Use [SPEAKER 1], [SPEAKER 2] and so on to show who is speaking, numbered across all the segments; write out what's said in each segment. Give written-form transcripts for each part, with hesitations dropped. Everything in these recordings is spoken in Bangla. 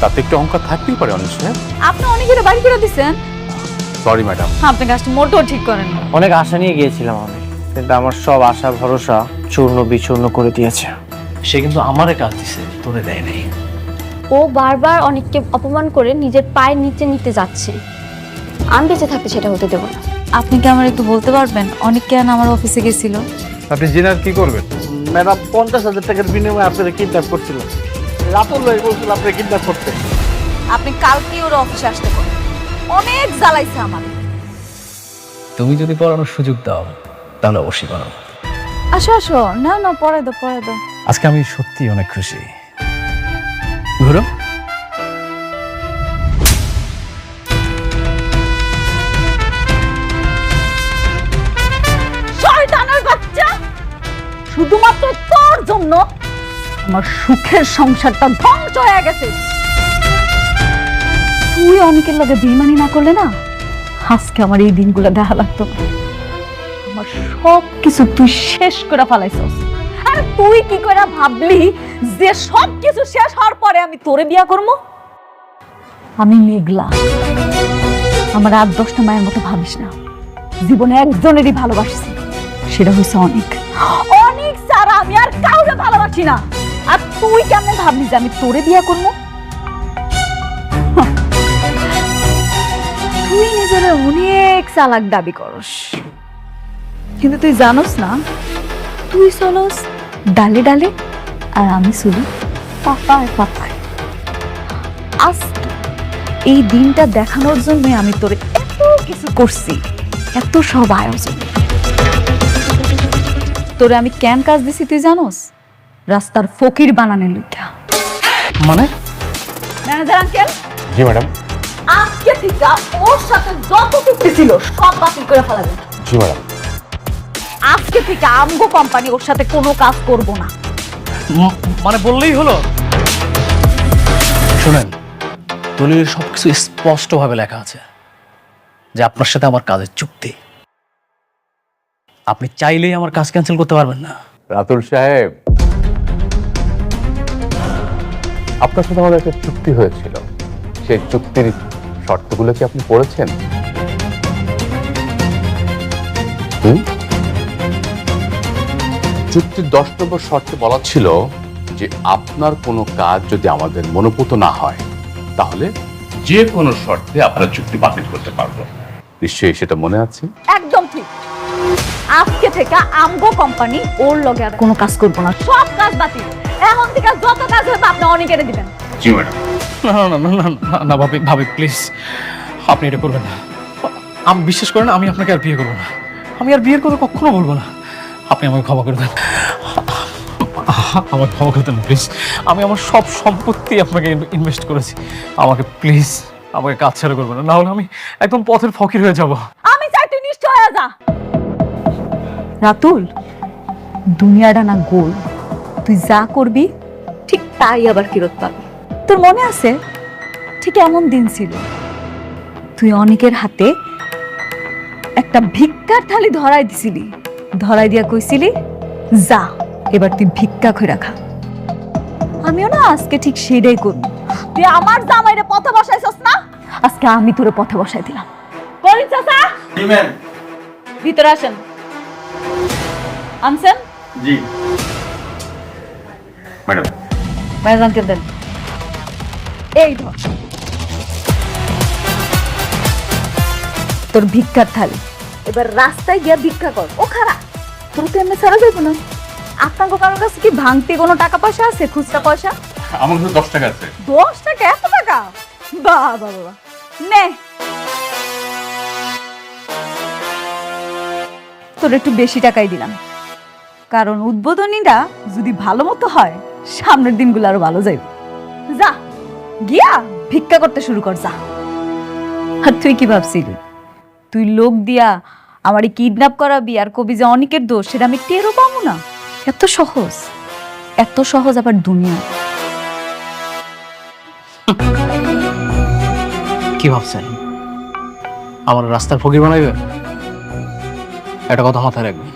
[SPEAKER 1] তাতে একটু অহংকার থাকতেই পারে অনিশ সাহেব।
[SPEAKER 2] আপনি অনেকের বাড়ি করে দিচ্ছেন।
[SPEAKER 1] Sorry madam.
[SPEAKER 2] আপনি কাজটা মোটেও ঠিক করেন না।
[SPEAKER 3] অনেক আশা নিয়ে গিয়েছিলাম আমি, কিন্তু আমার সব আশা ভরসা চূর্ণ বিচূর্ণ করে দিয়েছে।
[SPEAKER 4] সে কিন্তু আমারে কাজ দিছে, তোরে দেয় নাই।
[SPEAKER 5] ও বারবার অনেককে অপমান করে নিজের পায়ের নিচে নিতে যাচ্ছে। আমি বেঁচে থাকতে সেটা হতে দেবো না।
[SPEAKER 2] আপনি কি আমার একটু বলতে পারবেন অনেক কেন আমার অফিসে গেছিল?
[SPEAKER 1] আপনি জেনার কি করবেন?
[SPEAKER 3] ম্যাডাম 50,000 টাকার বিনিময়ে আপনারা কিডন্যাপ করছিল। রাতুল ভাই বলছিল আপনি কিডন্যাপ করতে।
[SPEAKER 2] আপনি কালকেই ওর অফিসে আসতে পারেন। অনেক জ্বালাইছে আমার।
[SPEAKER 4] তুমি যদি পড়ানোর সুযোগ দাও তাহলে অবশ্যই পড়াবো।
[SPEAKER 2] আসো আসো, না না পরে দাও পরে দাও।
[SPEAKER 4] আজকে আমি সত্যি অনেক খুশি। ঘুরো।
[SPEAKER 2] শয়তানের বাচ্চা, শুধুমাত্র তোর জন্য আমার সুখের সংসারটা ধ্বংস হয়ে গেছে। তুই অনেকের লগে বেইমানি না করলে না, আজকে আমার এই দিনগুলো দেখা লাগতো না। আমার সব কিছু তুই শেষ করে ফেলাইছস। আর তুই কি করে ভাবলি যে সব কিছু শেষ হওয়ার পরে আমি তোরে বিয়া করবো? আমি মেঘলা, আমার 8-10টা মায়ের মতো ভাবিস না। জীবনে একজনেরই ভালোবাসছি, সেটা হয়েছে অনেক। অনেক ছাড়া আমি আর কাউকে ভালোবাসি না। আর তুই কেমনে ভাবলি যে আমি তোরে বিয়া করবো? তুই নিজের অনেক চালাক দাবি করস, কিন্তু তুই জানোস না তুই চলস ডালে ডালে আর আমি চলি পাতায় পাতায়। আজ এই দিনটা দেখানোর জন্য আমি তোরে এত কিছু করছি, এত সব আয়োজন। তোরে আমি কেন কাজ দিছি তুই জানোস? রাস্তার ফকির বানানোর লইগা।
[SPEAKER 4] মানে?
[SPEAKER 2] ম্যানেজার আঙ্কেল,
[SPEAKER 1] জি ম্যাডাম।
[SPEAKER 2] আজকে থেকে ওর সাথে যত চুক্তি ছিল সব বাতিল করে ফেলাবেন।
[SPEAKER 1] জি ম্যাডাম।
[SPEAKER 2] আজকে থেকে আমগো কোম্পানি ওর সাথে কোনো কাজ করব না।
[SPEAKER 4] মানে বললেই হলো? শুনেন, দলিলের সবকিছু স্পষ্টভাবে লেখা আছে যে আপনার সাথে আমার কাজের চুক্তি। আপনি চাইলেই আমার কাজ ক্যান্সেল করতে পারবেন না।
[SPEAKER 1] রাতুল সাহেব, আপনার সাথে আমাদের একটা চুক্তি হয়েছিল, সেই চুক্তির শর্তগুলো কি আপনি পড়েছেন? চুক্তির 10 নম্বর শর্তে বলা ছিল যে আপনার কোনো কাজ যদি আমাদের মনোপুত না হয় তাহলে যে কোনো শর্তে আপনার চুক্তি বাতিল করতে পারবো। নিশ্চয়ই সেটা মনে আছে?
[SPEAKER 2] একদম ঠিক। আজকে থেকে আমগো কোম্পানি ওর লগে আর কোনো কাজ করব না, সব কাজ বাতিল। এখন থেকে যত কাজ হবে আপনি অনেকেরে দিবেন।
[SPEAKER 1] জি ম্যাডাম।
[SPEAKER 4] না না না না না না ভাবি, ভাবি প্লিজ, আপনি এটা করবেন না। আমি বিশ্বাস করেন, আমি আপনাকে আর বিয়ে করবো না। আমি আর বিয়ের কথা কখনো বলবো না। আপনি আমাকে ক্ষমা করে দেন, আমাকে ক্ষমা করে দেন প্লিজ। আমি আমার সব সম্পত্তি আপনাকে ইনভেস্ট করেছি। আমাকে প্লিজ, আমাকে কাজ ছাড়া করবেন না, না হলে আমি একদম পথের ফকির হয়ে যাব।
[SPEAKER 2] আমি চাই তুই নিশ্চয় হয়ে যা। রাতুল, দুনিয়াটা না গোল, তুই যা করবি ঠিক তাই আবার ফেরত পাবি। তোর মনে আছে ঠিক এমন দিন ছিল, তুই অনেকের হাতে একটা ভিক্ষার থালি ধরাই দিছিলি, ধরাই দিয়া কইছিলি যা এবার তুই ভিক্ষা করে খা। আমিও না আজকে ঠিক সেটাই করব। তুই আমার জামাইরে পথে বসাইছস না, আজকে আমি তোরে পথে বসাই দিলাম। করিন চাচা,
[SPEAKER 3] জি ম্যাম।
[SPEAKER 2] ভিতরে আসেন। আনছেন?
[SPEAKER 3] জি
[SPEAKER 1] ম্যাডাম।
[SPEAKER 2] ম্যানেজারকে দেন। এই ধর তোর ভিক্ষার থালি, এবার রাস্তায় গিয়া ভিক্ষা কর। ও খারাপ, তোর তো এমনি ছাড়া যাইব না। আপনার কারোর কাছে কি ভাঙতে কোনো টাকা পয়সা আছে, খুচরা পয়সা?
[SPEAKER 1] আমার কাছে 10 টাকা আছে।
[SPEAKER 2] 10 টাকা? এত টাকা? বাহ বাহ বাহ, নে তোর একটু বেশি টাকাই দিলাম, কারণ উদ্বোধনীটা যদি ভালো মতো হয় সামনের দিনগুলো আরো ভালো যাইবে। যা গিয়া ভিক্ষা করতে শুরু কর, যা। আর তুই কি ভাবছিলি তুই লোক দিয়া আমারে কিডন্যাপ করাবি আর কবি যে অনেকের দোষ সেটা আমি টেরও পাবো না? এত সহজ, এত সহজ আবার দুনিয়া।
[SPEAKER 4] কি ভাবছেন আমার রাস্তার ফকির বানাইবেন? একটা কথা মাথায় রাখবেন,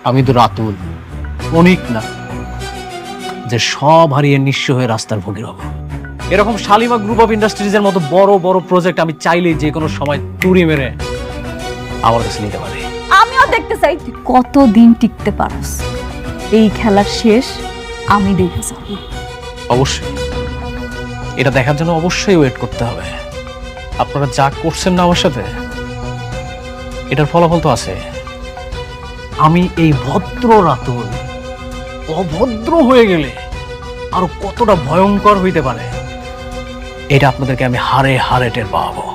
[SPEAKER 4] আমি তো রাতুল, অনেক না যে সব হারিয়ে নিঃস্ব হয়ে রাস্তার ফকির হব। এরকম শালিমা গ্রুপ অফ ইন্ডাস্ট্রিজের মতো বড় বড় প্রজেক্ট আমি চাইলেই যে কোনো সময় তুড়ি মেরে আমার কাছে নিতে পারি।
[SPEAKER 2] আমিও দেখতে চাই তুই কতদিন টিকতে পারস। এই খেলার শেষ আমি দেখে যাব।
[SPEAKER 4] অবশ্যই এটা দেখার জন্য অবশ্যই ওয়েট করতে হবে। আপনারা যা করছেন না আমার সাথে, এটার ফলাফল তো আছে। আমি এই ভদ্র রাতুল অভদ্র হয়ে গেলে আরো কতটা ভয়ঙ্কর হইতে পারে এটা আপনাদেরকে আমি হারে হারে টের পাবো।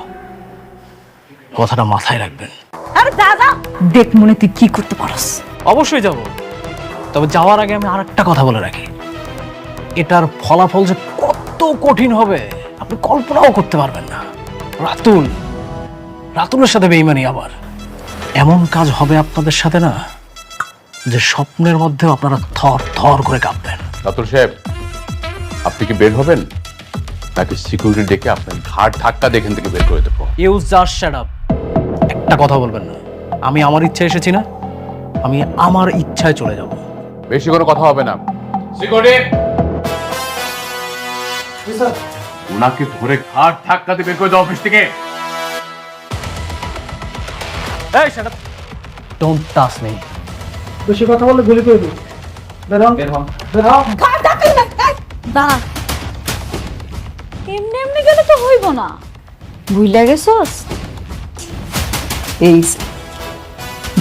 [SPEAKER 4] কথাটা মাথায় রাখবেন।
[SPEAKER 2] আরে দাদা দেখ মনে তুই কি করতে পারস।
[SPEAKER 4] অবশ্যই যাব, তবে যাওয়ার আগে আমি আরেকটা কথা বলে রাখি, এটার ফলাফল যে কত কঠিন হবে আপনি কল্পনাও করতে পারবেন না। রাতুলের সাথে বেইমানি, আবার এমন কাজ হবে আপনাদের সাথে না যে স্বপ্নের মধ্যে আপনারা থর থর করে কাঁপবেন।
[SPEAKER 1] রাতুল সাহেব, আপনি কি বের হবেন নাকি সিকিউরিটি ডেকে আপনার ঘাট ধাক্কা দিয়ে এখান থেকে বের করে দেবো?
[SPEAKER 4] You just shut up. একটা কথা বলবেন না। আমি আমার ইচ্ছা এসেছি না, আমি আমার ইচ্ছায় চলে যাব।
[SPEAKER 1] বেশি কোনো কথা হবে না। সিকিউরিটি, ওনাকে ধরে ঘাট ধাক্কা দিয়ে বের করে দাও অফিস থেকে।
[SPEAKER 4] এই shut up, don't touch me.
[SPEAKER 3] বেশি কথা বললে গুলি করে দিই। বের হন, বের হন।
[SPEAKER 2] দাঁড়া, এমনি এমনি গেলে তো হইব না। ভুইলা গেছস? এই যে,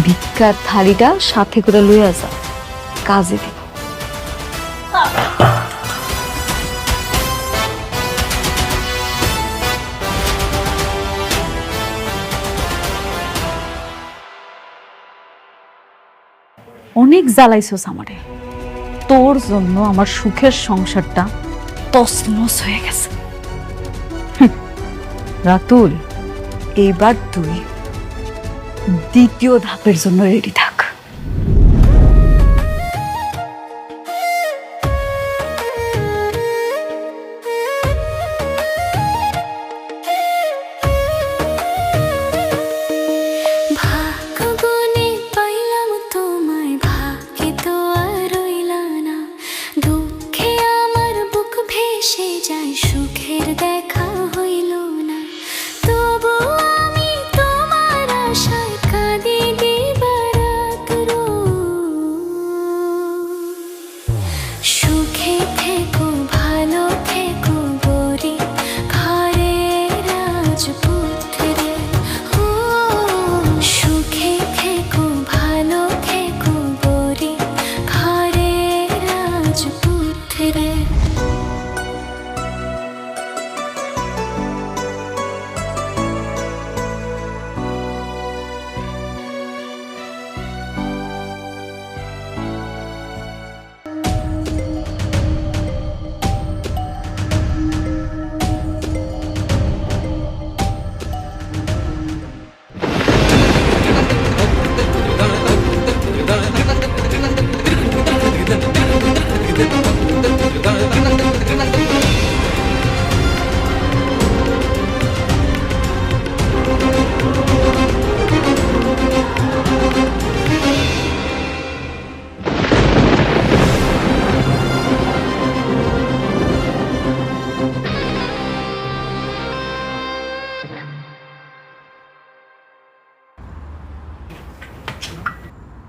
[SPEAKER 2] ভিক্ষার থালিটা সাথে করে লইয়া যা, কাজে দিব। অনেক জ্বালাইছস আমারে, তোর জন্য আমার সুখের সংসারটা তছনছ হয়ে গেছে। রাতুল, এইবার তুই দ্বিতীয় ধাপের জন্য রেডি থাক।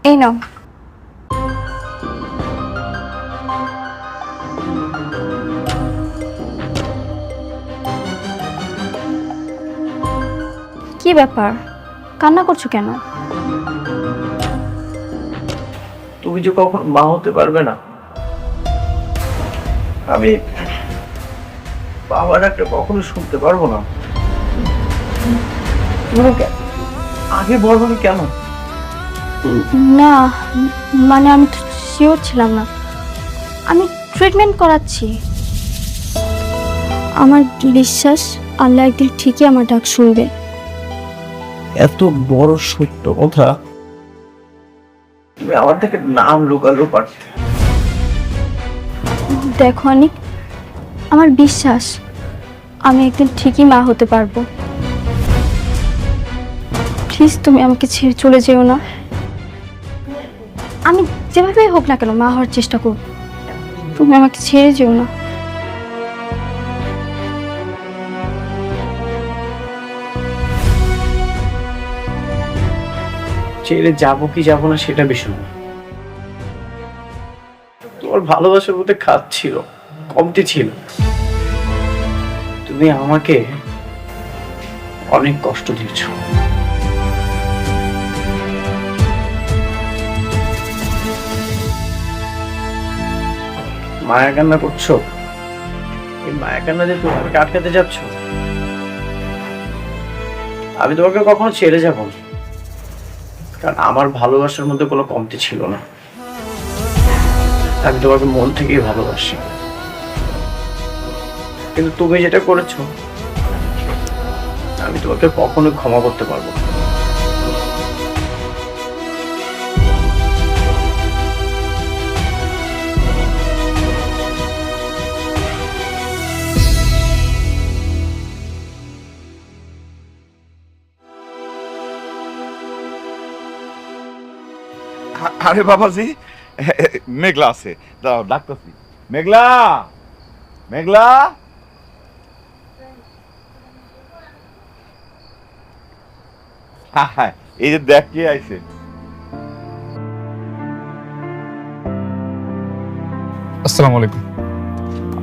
[SPEAKER 5] এই নাও। কি ব্যাপার, কান্না করছো কেন?
[SPEAKER 3] তুমি যে কখন মা হতে পারবে না, আমি বাবার একটা কখনো শুনতে পারবো না। তুমি আগে বলবনি কেন?
[SPEAKER 5] না মানে আমি শিওর ছিলাম না। আমি ট্রিটমেন্ট করাচ্ছি। আমার বিশ্বাস আল্লাহ একদিন ঠিকই আমার ডাক শুনবে।
[SPEAKER 3] এত বড় সত্য কথা তুমি আমার থেকে নাম লুকালো পারতে।
[SPEAKER 5] দেখো অনিক, আমার বিশ্বাস আমি একদিন ঠিকই মা হতে পারবো। প্লিজ তুমি আমাকে ছেড়ে চলে যেও না। আমি যেভাবেই হোক না কেন মা হওয়ার চেষ্টা করব। তুমি আমাকে ছেড়ে যেও না।
[SPEAKER 3] ছেড়ে যাবো কি যাবো না সেটা বিষয় না, তোমার ভালোবাসার মধ্যে খাত ছিল, কমতি ছিল। তুমি আমাকে অনেক কষ্ট দিয়েছো। মায়া কান্না করছো, এই মায়া কান্না দিয়ে তুমি আমাকে আটকাতে যাচ্ছ। আমি তোমাকে কখনো ছেড়ে যাব না, কারণ আমার ভালোবাসার মধ্যে কোনো কমতি ছিল না। আমি তোমাকে মন থেকেই ভালোবাসি, কিন্তু তুমি যেটা করেছো আমি তোমাকে কখনো ক্ষমা করতে পারবো না।
[SPEAKER 6] আরে বাবাজি, মেঘলা আছে, দাঁড়াও ডাকতেছি। মেঘলা, মেঘলা, হ্যাঁ, এই যে দেখ কে আইছে।
[SPEAKER 4] আসসালামু আলাইকুম।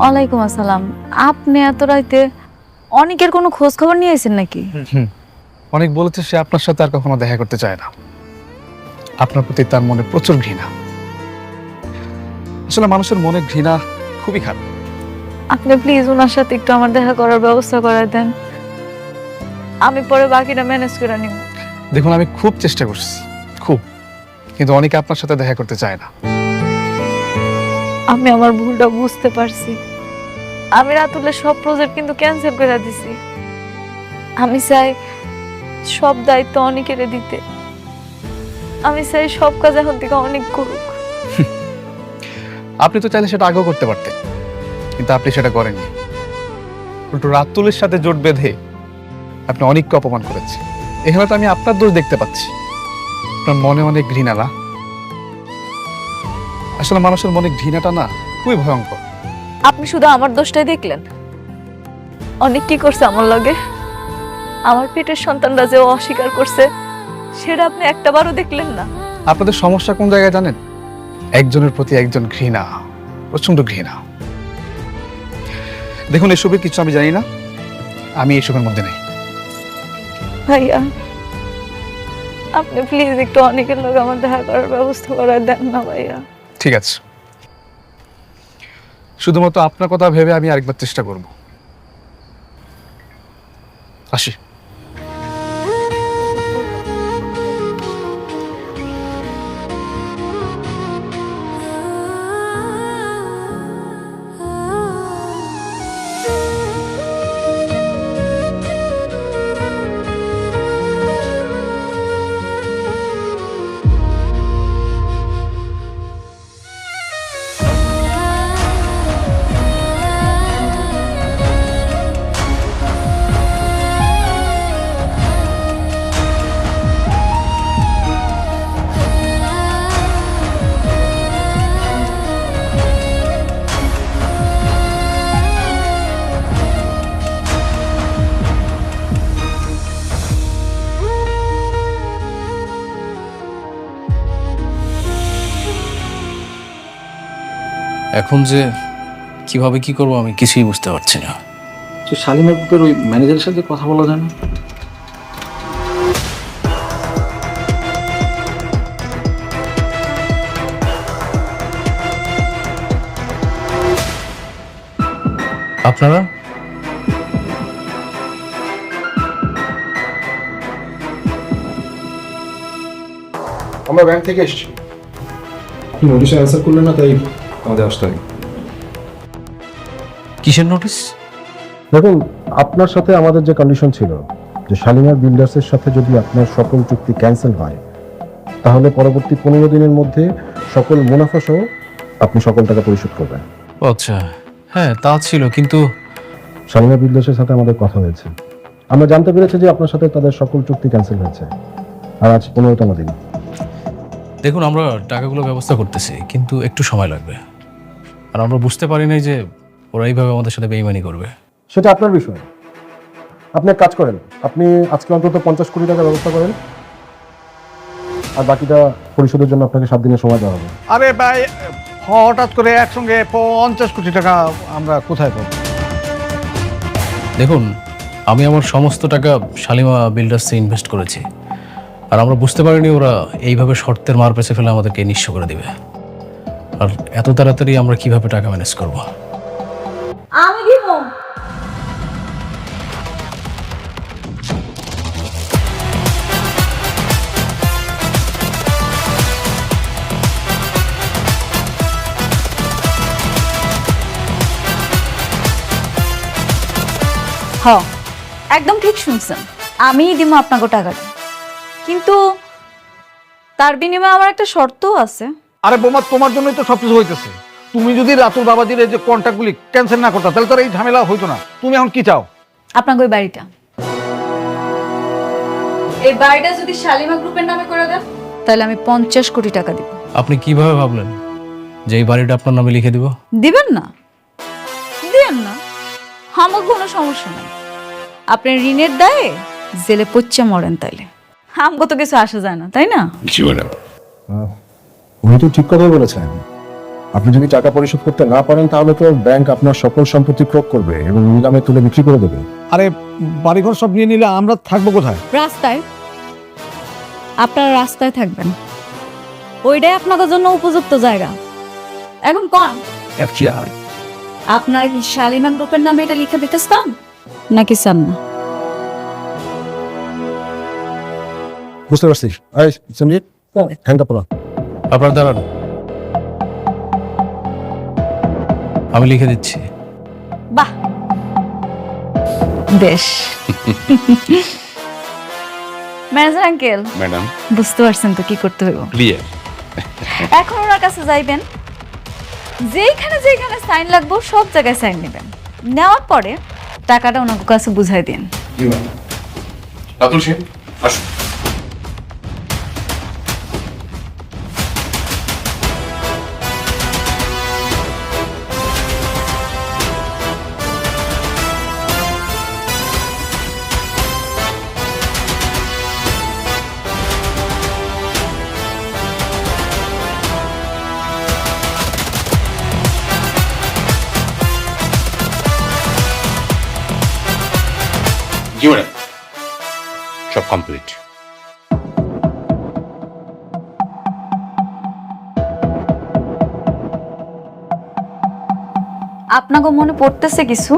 [SPEAKER 2] ওয়ালাইকুম আসসালাম। আপনি এত রাইতে অনেকের কোনো খোঁজ খবর নিয়ে আইছেন নাকি?
[SPEAKER 4] অনেক বলেছে সে আপনার সাথে আর কখনো দেখা করতে চায় না, আপনার প্রতি তার মনে প্রচুর ঘৃণা। আসলে মানুষের মনে ঘৃণা খুবই খারাপ।
[SPEAKER 2] আপনি প্লিজ ওনার সাথে একটু আমার দেখা করার ব্যবস্থা করে দেন, আমি পরে বাকিটা ম্যানেজ করে নিব।
[SPEAKER 4] দেখুন, আমি খুব চেষ্টা করছি, খুব, কিন্তু অনেকে আপনার সাথে দেখা করতে চায় না।
[SPEAKER 2] আমি আমার ভুলটা বুঝতে পারছি। আমি রাতুলের সব প্রজেক্ট কিন্তু ক্যান্সেল করে দিছি। আমি চাই সব দায়িত্ব অনেকেরে দিতে। আমি চাই সব কাজ এখন থেকে অনেক করুক।
[SPEAKER 4] আপনি তো চাইলে সেটা আগেও করতে পারতেন, কিন্তু আপনি সেটা করেননি। উল্টো রাতুলের সাথে জোট বেঁধে আপনি অনেককে অপমান করেছেন। এখানে তো আমি আপনার দোষ দেখতে পাচ্ছি। আপনার মনে অনেক ঘৃণা না? আসলে মানুষের মনে ঘৃণাটা না খুবই ভয়ঙ্কর।
[SPEAKER 2] আপনি শুধু আমার দোষটাই দেখলেন। অনেক কি করছে আমার লগে, আমার পেটের সন্তানরা যে অস্বীকার করছে সেটা আপনি একটাবারও দেখলেন না।
[SPEAKER 4] আপনাদের সমস্যা কোন জায়গায় জানেন? একজনের প্রতি একজন ঘৃণা, প্রচন্ড ঘৃণা। দেখুন, এসবের কিছু আমি জানি না, আমি এসবের মধ্যে নেই।
[SPEAKER 2] ভাইয়া, আপনি প্লিজ একটু অনেকের লোক আমার দেখা করার ব্যবস্থা করে দেন না ভাইয়া।
[SPEAKER 4] ঠিক আছে, শুধুমাত্র আপনার কথা ভেবে আমি আরেকবার চেষ্টা করব। আসি।
[SPEAKER 7] এখন যে কিভাবে কি করবো আমি কিছুই বুঝতে পারছি না।
[SPEAKER 8] শালিমার গ্রুপের ওই ম্যানেজারের সাথে কথা বলা যায় না?
[SPEAKER 7] আপনারা
[SPEAKER 9] আমরা ব্যাংক থেকে এসেছি। নোটিশে অ্যান্সার করলেন না, তাই আমাদের আসতে হয়।
[SPEAKER 7] কিসের নোটিশ?
[SPEAKER 9] দেখুন, আপনার সাথে আমাদের যে কন্ডিশন ছিল যে শালিমার বিল্ডার্সের সাথে যদি আপনার সকল চুক্তি ক্যান্সেল হয় তাহলে পরবর্তী 15 দিনের মধ্যে সকল মুনাফা সহ আপনি সকল টাকা পরিশোধ করবেন।
[SPEAKER 7] আচ্ছা, হ্যাঁ তা ছিল, কিন্তু
[SPEAKER 9] শালিমা বিল্ডার্সের সাথে আমাদের কথা হয়েছে। আমরা জানতে পেরেছি যে আপনার সাথে তাদের সকল চুক্তি ক্যান্সেল হয়েছে, আর আজ 15তম দিন।
[SPEAKER 7] দেখুন, আমরা টাকাগুলো ব্যবস্থা করতেছি, কিন্তু একটু সময় লাগবে। আর আমরা বুঝতে পারি নাই যে ওরা এইভাবে আমাদের সাথে বেইমানি করবে।
[SPEAKER 9] সেটা আপনার বিষয়। আপনি এক কাজ করেন, আপনি আজকে অন্তত 50 কোটি টাকা ব্যবস্থা করেন। আর বাকিটা পরিশোধের জন্য আপনাকে 7 দিনের সময় দেওয়া হবে।
[SPEAKER 3] আরে ভাই, হঠাৎ করে একসঙ্গে 50 কোটি টাকা আমরা কোথায় পাবো?
[SPEAKER 7] দেখুন, আমি আমার সমস্ত টাকা শালিমা বিল্ডার্সে ইনভেস্ট করেছি, আর আমরা বুঝতে পারিনি ওরা এইভাবে শর্তের মার পেছে ফেলে আমাদেরকে নিঃস্ব করে দিবে। আর এত তাড়াতাড়ি আমরা কিভাবে টাকা ম্যানেজ করব?
[SPEAKER 2] আমি দিব। একদম ঠিক শুনছেন, আমিই দিব আপনাকে টাকাটা, কিন্তু তার বিনিময়ে আমার একটা শর্তও আছে।
[SPEAKER 3] আরে বোমা, তোমার জন্যই তো সবকিছু হইতেছে। তুমি যদি রাতুল বাবাজির এই যে কন্ট্রাক্টগুলি ক্যান্সেল না করতা, তাহলে তো এই ঝামেলা হইতো না। তুমি এখন কি চাও?
[SPEAKER 2] আপনাকে ওই বাড়িটা, এই বাড়িটা যদি শালিমা গ্রুপের নামে করে দেন, তাহলে আমি 50 কোটি টাকা দিব।
[SPEAKER 7] আপনি কিভাবে ভাবলেন যে এই বাড়িটা আপনার নামে লিখে দিব?
[SPEAKER 2] দিবেন না? দিবেন না, আমার কোনো সমস্যা নাই। আপনি ঋণের দায়ে জেলে পচ্চা মরেন, তাইলে আমগো তো কিছু আসা যায় না, তাই না?
[SPEAKER 1] জি ম্যাডাম।
[SPEAKER 9] উনি তো ঠিক কথাই বলেছেন। আপনি যদি টাকা পরিশোধ করতে না পারেন, তাহলে তো ব্যাংক আপনার সকল সম্পত্তি ক্রয় করবে এবং নিলামে তুলে বিক্রি করে দেবে।
[SPEAKER 3] আরে বাড়িঘর সব নিয়ে নিলে আমরা থাকবো কোথায়?
[SPEAKER 2] রাস্তায়। আপনারা রাস্তায় থাকবেন, ওইটাই আপনাদের জন্য উপযুক্ত জায়গা। এখন কোন আপনারা কি শালিমা গ্রুপের নামে এটা লিখে দিতে চান নাকি চান না?
[SPEAKER 9] বুঝতে পারছিস? এই সঞ্জিত, হ্যান্ড আপ করো।
[SPEAKER 7] আপনার দাঁড়ান, আমি লিখে দিচ্ছি।
[SPEAKER 2] বাহ, বেশ। ম্যানেজার আঙ্কেল,
[SPEAKER 1] ম্যাডাম,
[SPEAKER 2] বুঝতে পারছেন তো কি করতে হবে?
[SPEAKER 1] ক্লিয়ার।
[SPEAKER 2] এখন ওনার কাছে যাইবেন, যেখানে যেখানে সাইন লাগবে সব জায়গায় সাইন নেবেন। নেওয়ার পরে টাকাটা ওনার কাছে বুঝাই দিন।
[SPEAKER 1] রাতুল সাহেব, আসুন। জি ম্যাডাম, সব কমপ্লিট।
[SPEAKER 2] আপনাকে মনে পড়তেছে কিছু?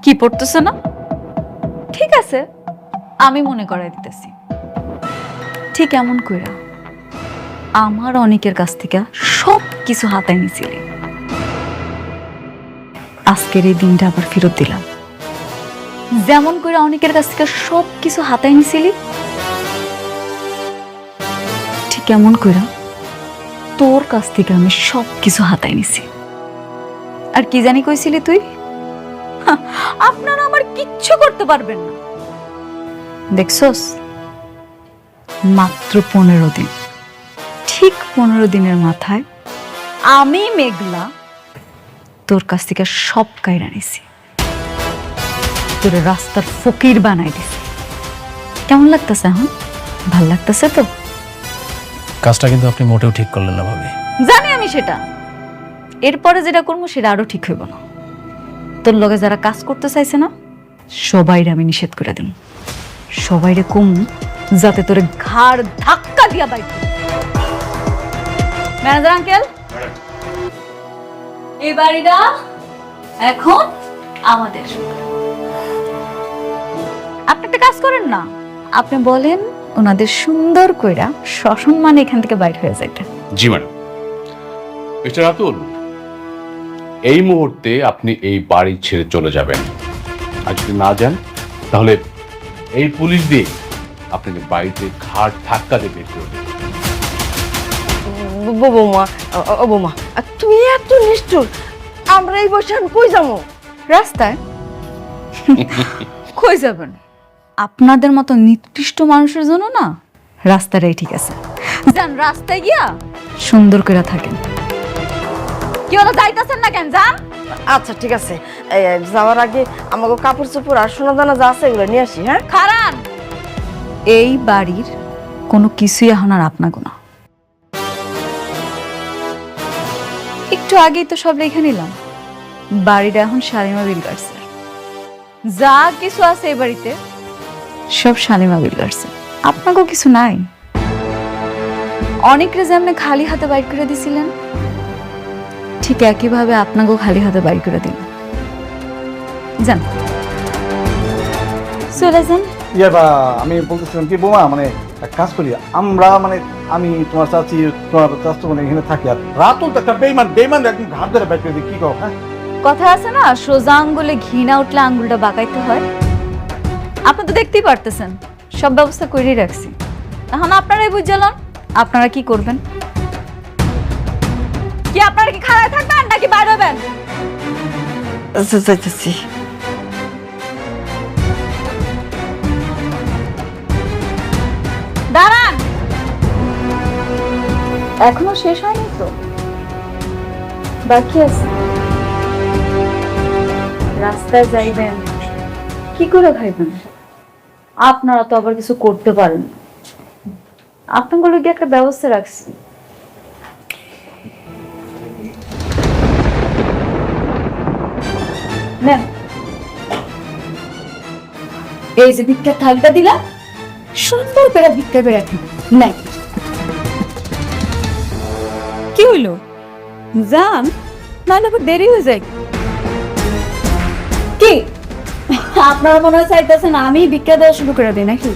[SPEAKER 2] কি পড়তেছে না? ঠিক আছে, আমি মনে করাই দিতেছি। ঠিক এমন কইরা আমার অনেকের কাছ থেকে সব কিছু হাতায় নিছিলি, আজকের এই দিনটা আবার ফেরত দিলাম। যেমন করে অনেকের কাছ থেকে সব কিছু হাতায় নিছিলি, ঠিক এমন করে তোর কাছ থেকে আমি সব কিছু হাতায় নিছি। আর কি জানি কইছিলি তুই? আপনারা আমার কিচ্ছু করতে পারবেন না। দেখছস, মাত্র 15 দিন, ঠিক 15 দিনের মাথায় আমি মেঘলা তোর কাছ থেকে সব কাইরা নিছি, তোর রাস্তার ফকির বানাই দিছি। কেমন লাগতেছে এখন? ভাল লাগতেছে তো?
[SPEAKER 7] কাজটা কিন্তু আপনি মোটেও ঠিক করলেন না ভাবি।
[SPEAKER 2] জানি আমি সেটা, এরপরে যেটা করবো সেটা আরো ঠিক হইব না। তোর লগে যারা কাজ করতে চাইছে না, সবাইরে আমি নিষেধ করে দিন। সবাইরে কম, যাতে তোরে ঘাড় ধাক্কা দিয়া বাইক। ম্যানেজার আঙ্কেল, এই বাড়িটা এখন আমাদের। আপনি একটা কাজ করেন না, আপনি বলেন ওনাদের সুন্দর কইরা সসম্মানে এখান থেকে বাইর হয়ে যাইতে।
[SPEAKER 1] জি ম্যাডাম। মিস্টার রাতুল, এই মুহূর্তে আপনি এই বাড়ি ছেড়ে চলে যাবেন। আর যদি না যান, তাহলে এই পুলিশ দিয়ে আপনাকে বাড়িতে ঘাট ধাক্কা দিয়ে বের করে দেবে।
[SPEAKER 10] বৌমা, ও বৌমা, তুমি এত নিষ্ঠুর। আমরা এই বসে কই যাবো?
[SPEAKER 2] রাস্তায়। কই যাবেন? আপনাদের মতো নিকৃষ্ট মানুষের জন্য না রাস্তাটাই ঠিক আছে। যান, রাস্তায় গিয়া সুন্দর করে থাকেন। কি হলো, যাইতাছেন না কেন? যান।
[SPEAKER 10] আচ্ছা ঠিক আছে, যাওয়ার আগে আমাকে কাপড় চোপড় আর সোনা দানা যা আছে এগুলো নিয়ে আসি। হ্যাঁ,
[SPEAKER 2] খারান, এই বাড়ির কোনো কিছুই এখন আর আপনাকে না। একটু আগেই তো সব রেখে নিলাম। বাড়িটা এখন শালিমা বিল্ডার্সের। যা কিছু আছে এই বাড়িতে সব শালিমা বিল্ডার্সের। আপনাকেও কিছু নাই। অনেকরে যেমন খালি হাতে বাইর করে দিছিলেন, ঠিক একইভাবে আপনাকেও খালি হাতে বাইর করে দিন। যান, চলে যান।
[SPEAKER 3] বা আমি বলতেছিলাম কি বোমা, মানে এক কাজ করি আমরা, মানে আমি তোমার চাচি তোমার চাচু মানে এখানে থাকি, আর রাতুল তো একটা বেইমান একদম ঘাট ধরে বাইর করে দিই, কি কও? হ্যাঁ,
[SPEAKER 2] কথা আছে না, সোজা আঙ্গুলে ঘি না উঠলে আঙ্গুলটা বাঁকাইতে হয়। আপনি তো দেখতেই পারতেছেন সব ব্যবস্থা করেই রাখছি। এখন আপনারাই বুঝালেন আপনারা কি করবেন। কি আপনারা কি খাড়ায় থাকবেন নাকি বাইরে হবেন?
[SPEAKER 10] যাইতেছি।
[SPEAKER 2] দাঁড়ান, এখনো শেষ হয়নি তো, বাকি আছে। রাস্তায় যাইবেন, কি করে খাইবেন? আপনারা তো আবার কিছু করতে পারেন। আপনাগুলো কি একটা ব্যবস্থা রাখছি। নেন, এই যে ভিক্ষার থালটা দিলাম, সুন্দর করে ভিক্ষা করে রাখেন। নাই কি হইলো? যান, নাহলে আবার দেরি হয়ে যায়। কি আপনারা মনে হয় চাইতেছেন আমি ভিক্ষা দেওয়া শুরু করে দিই নাকি?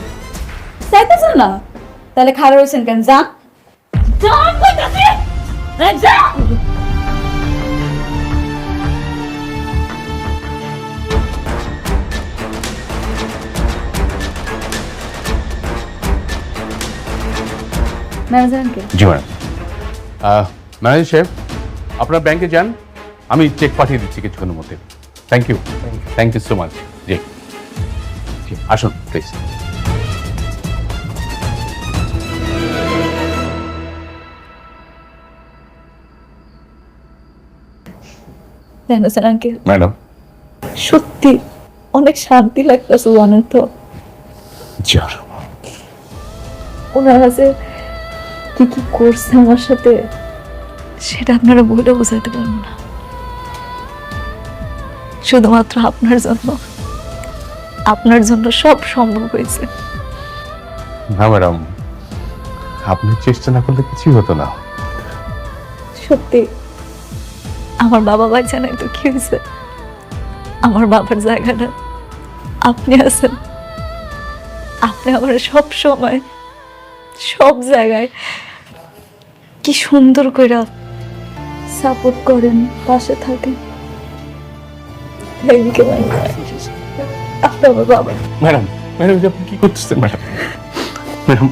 [SPEAKER 2] চাইতেছেন না? তাহলে খারাপ হয়েছেন কেন? যান, যান কইতাছি, যান। Manager uncle.
[SPEAKER 1] জি ম্যাডাম। ম্যানেজার সাহেব, আপনার ব্যাংকে যান, আমি চেক পাঠিয়ে দিচ্ছি কিছুক্ষণের মধ্যে। Thank you so much. জি জি, আসুন প্লিজ।
[SPEAKER 2] Manager uncle,
[SPEAKER 1] madam.
[SPEAKER 2] সত্যি অনেক শান্তি লাগতেছে জানেন তো।
[SPEAKER 1] জি,
[SPEAKER 2] ওনারা যে কি কি করছে আমার সাথে সেটা আপনারা বলে বোঝাতে পারবো না। শুধুমাত্র আপনার জন্য সব সম্ভব হয়েছে।
[SPEAKER 1] না ম্যাডাম, আপনি চেষ্টা না করলে কিছুই হতো না।
[SPEAKER 2] সত্যি আমার বাবা বাচ্চা নাই তো কি হয়েছে? আমার বাবার জায়গাটা আপনি আছেন। আপনি আমার সব সময় সব জায়গায় কি সুন্দর করে সাপোর্ট করেন, পাশে থাকেন। আপনি আমার বাবা।
[SPEAKER 1] ম্যাডাম, আপনি কি করতেছেন ম্যাডাম? ম্যাডাম,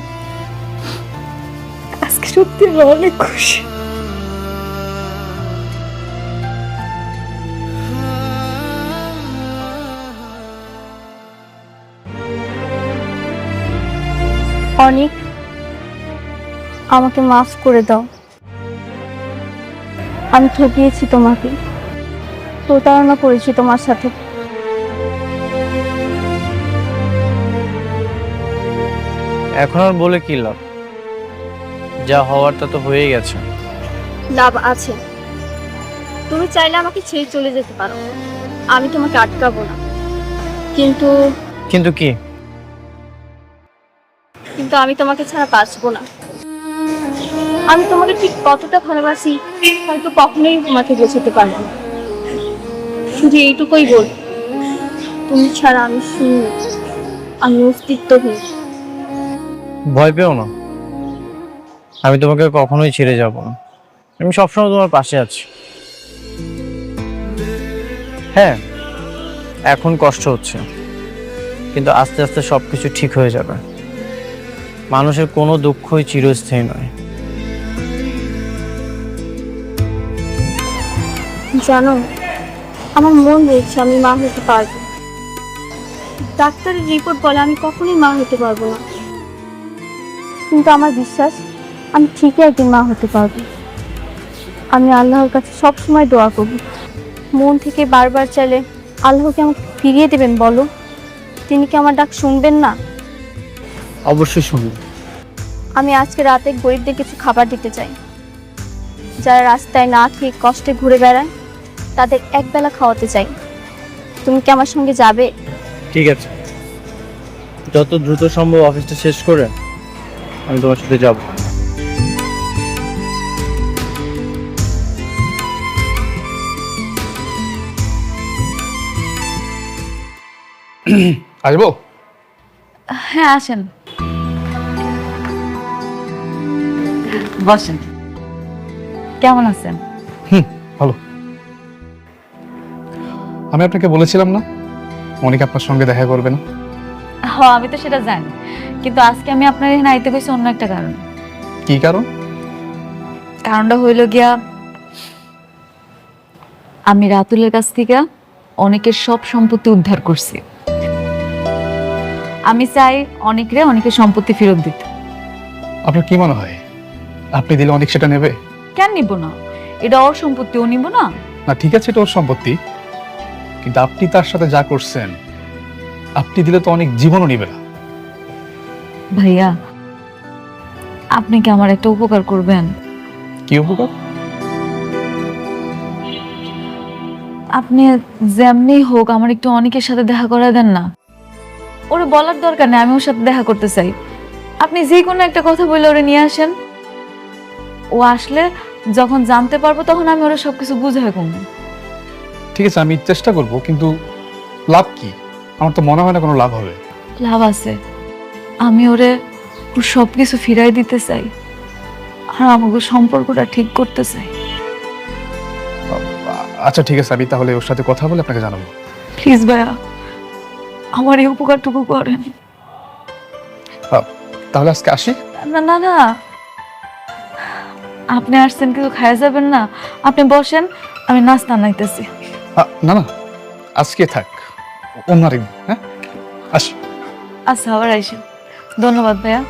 [SPEAKER 2] আজকে সত্যি আমি অনেক খুশি।
[SPEAKER 5] অনেক আমাকে মাফ করে দাও। আমি ঠকিয়েছি তোমাকে, প্রতারণা করেছি তোমার সাথে।
[SPEAKER 4] এখন আর বলে কি লাভ? যা হওয়ার তা তো হয়ে গেছে।
[SPEAKER 5] লাভ আছে। তুমি চাইলে আমাকে ছেড়ে চলে যেতে পারো, আমি তোমাকে আটকাবো না। কিন্তু
[SPEAKER 4] কিন্তু কি?
[SPEAKER 5] কিন্তু আমি তোমাকে ছাড়া বাঁচবো না। আমি তোমাকে ঠিক কতটা ভালোবাসি হয়তো কখনোই তোমাকে বোঝাতে পারবো না। শুধু এইটুকুই বল, তুমি ছাড়া আমি শূন্য, আমি অস্তিত্বহীন।
[SPEAKER 4] ভয় পেও না, আমি তোমাকে কখনোই ছেড়ে যাব না। আমি সবসময় তোমার পাশে আছি। হ্যাঁ, এখন কষ্ট হচ্ছে, কিন্তু আস্তে আস্তে সবকিছু ঠিক হয়ে যাবে। মানুষের কোনো দুঃখই চিরস্থায়ী নয়।
[SPEAKER 5] জানো, আমার মন বলছে আমি মা হতে পারবো। ডাক্তারের রিপোর্ট বলে আমি কখনোই মা হতে পারবো না, কিন্তু আমার বিশ্বাস আমি ঠিকই একদিন মা হতে পারবো। আমি আল্লাহর কাছে সব সময় দোয়া করব। মন থেকে বারবার চাইলে আল্লাহকে আমাকে ফিরিয়ে দেবেন বলো? তিনি কি আমার ডাক শুনবেন না?
[SPEAKER 4] অবশ্যই শুনবো।
[SPEAKER 5] আমি আজকে রাতে গরিবদের কিছু খাবার দিতে চাই। যারা রাস্তায় না খেয়ে কষ্টে ঘুরে বেড়ায় তাদের একবেলা খাওয়াতে চাই। তুমি কি আমার সঙ্গে যাবে?
[SPEAKER 4] ঠিক আছে, যত দ্রুত সম্ভব অফিসটা শেষ করে আমি তোমার সাথে যাব।
[SPEAKER 3] আসবো?
[SPEAKER 2] হ্যাঁ আসেন, বসেন। কেমন আছেন?
[SPEAKER 3] ভালো। আমি আপনাকে বলেছিলাম না অনেক আপনার সঙ্গে দেখা করবে না?
[SPEAKER 2] হ্যাঁ আমি তো সেটা জানি, কিন্তু আজকে আমি আপনার এখানে আইতে কইছি অন্য একটা কারণ।
[SPEAKER 3] কি কারণ?
[SPEAKER 2] কারণটা হইল গিয়া, আমি রাতুলের কাছ থেকে অনেকের সব সম্পত্তি উদ্ধার করছি। আমি চাই অনেকের সম্পত্তি ফেরত দিতে।
[SPEAKER 3] আপনার কি মনে হয় আপনি দিলে অনেক সেটা নেবে?
[SPEAKER 2] কেন নিব না? এটা ওর সম্পত্তি, ও নিব না?
[SPEAKER 3] না ঠিক আছে, এটা ওর সম্পত্তি, কিন্তু আপনি তার সাথে যা করছেন, আপনি দিলে তো অনেক জীবনও নিবে না।
[SPEAKER 2] ভাইয়া আপনি কি আমার একটা উপকার করবেন?
[SPEAKER 3] কি উপকার?
[SPEAKER 2] আপনি যেমনি হোক আমার একটু অনেকের সাথে দেখা করা দেন না। ওরে বলার দরকার নেই আমি ওর সাথে দেখা করতে চাই। আপনি যে কোনো একটা কথা বলে ওরে নিয়ে আসেন। ও আসলে যখন জানতে পারবো তখন আমি ওরা সবকিছু বুঝাই কমবো।
[SPEAKER 3] ঠিক আছে, আমি চেষ্টা করব, কিন্তু লাভ কি? আমার তো মনে হয় না কোনো লাভ হবে।
[SPEAKER 2] লাভ আছে, আমি ওর সবকিছু ফিরাই দিতে চাই আর আমাকে সম্পর্কটা ঠিক করতে চাই।
[SPEAKER 3] আচ্ছা ঠিক আছে, আমি তাহলে ওর সাথে কথা বলে আপনাকে জানাবো।
[SPEAKER 2] প্লিজ ভাইয়া আমার এই উপকারটুকু করেন।
[SPEAKER 3] তাহলে আজকে আসি?
[SPEAKER 2] না না না, আপনি আসছেন কিছু খাওয়া যাবেন না? আপনি বসেন, আমি নাস্তা নাইতেছি।
[SPEAKER 3] না না, আজকে থাক, অন্য আরেকদিন। হ্যাঁ আসি।
[SPEAKER 2] আচ্ছা আবার আইসেন। ধন্যবাদ ভাইয়া।